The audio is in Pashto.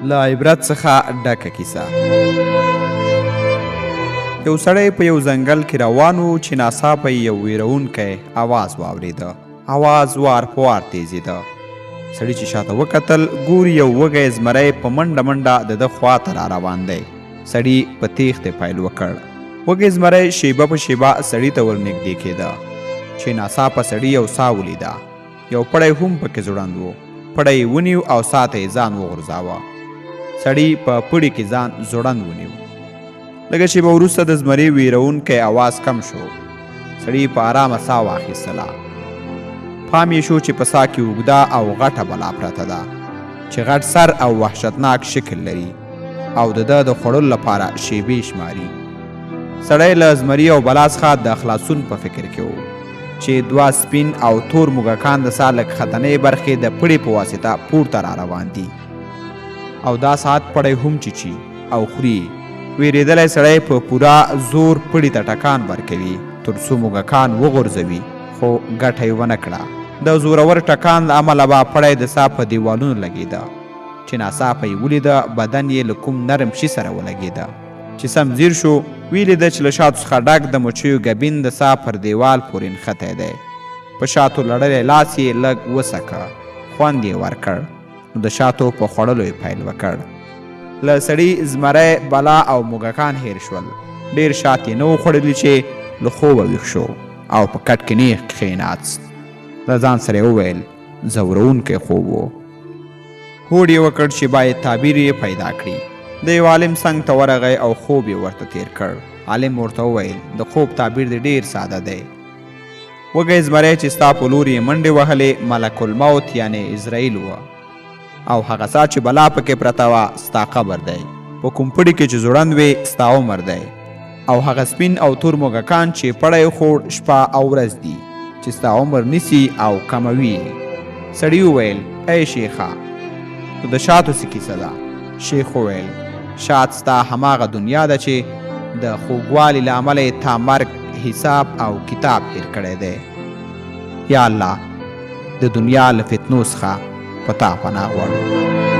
له عبرت څخه ډکه کیسه. یو سړی په یو ځنګل کې روان و چې ناڅاپه یې یو ویرونکی اواز واورېده. اواز وار په وار تیزېده. سړي چې شاته وکتل ګوري یو وږی زمری په منډه منډه د ده خواته را روان دی. سړي په تیښتې پیل وکړ. وږی زمری شیبه په شیبه سړي ته ورنږدې کېده چې ناڅاپه سړي یو ساه ولیده. یو پړی هم پکې ځوړند و. پړی یې ونیو او ساه ته یې ځان وغورځاوه. سړي په پړي کې ځان ځوړند ونیو. لږه شیبه وروسته د زمري ویرونکی اواز کم شو. سړي په آرامه ساه واخیستله. پام یې شو چې په ساه کې اوږده او غټه بلا پرته ده چې غټ سر او وحشتناک شکل لري او د ده د خوړلو لپاره شیبې شماري. سړی له زمري او بلا څخه د خلاصون په فکر کې و چې دوه سپین او تور موږکان د ساه لږ ختنۍ برخې د پړي په واسطه پورته را روان دي او دا ساعت پړی هم چیچي او خوري. ویرېدلی سړی په پوره زور پړي ته ټکان ورکوي تر څو موږکان وغورځوي، خو ګټه یې ونه کړه. د زورور ټکان له امله به پړی د ساه په دیوالونو لګېده چې ناڅاپه یې ولیده بدن یې له کوم نرم شي سره ولګېده. چې سم ځیر شو ویې لیده چې له شاتو څخه ډک د مچیو ګبین د ساه پر دیوال پورې نښتی دی. په شاتو لړلی لاس یې لږ وسکه، خوند یې ورکړ. نو د شاتو په خوړلو یې پیل وکړ. له سړي زمری بلا او موږکان هیر شول. ډېر شات یې نه و خوړلي چې له خوبه ویښ شو او په کټ کې نیغ کښېناست. له ځان سره یې وویل ځورونکی خوب و. هوډ یې وکړ چې باید تعبیر یې پیدا کړي. د یو عالم څنګ ته ورغی او خوب یې ورته تیر کړ. عالم ورته وویل د خوب تعبیر دې ډېر ساده دی. وږی زمری چې ستا په لور یې منډې وهلې ملک الموت یعنې اسرائیل وه او هغه ساه چې بلا پکې پرته وه ستا قبر دی. په کوم پړي کې چې ځوړند وې ستا عمر دی او هغه سپین او تور موږکان چې پړی خوړ شپه او ورځ دي چې ستا عمر نیسي او کموي. سړي وویل ای شیخه تو د شاتو څه کیسه ده؟ شیخ وویل شات ستا هماغه دنیا ده چې د خوږوالي له امله یې تا مرګ حساب او کتاب هیر کړی دی. یا الله د دنیا له فتنو څخه په تا پناه غواړو.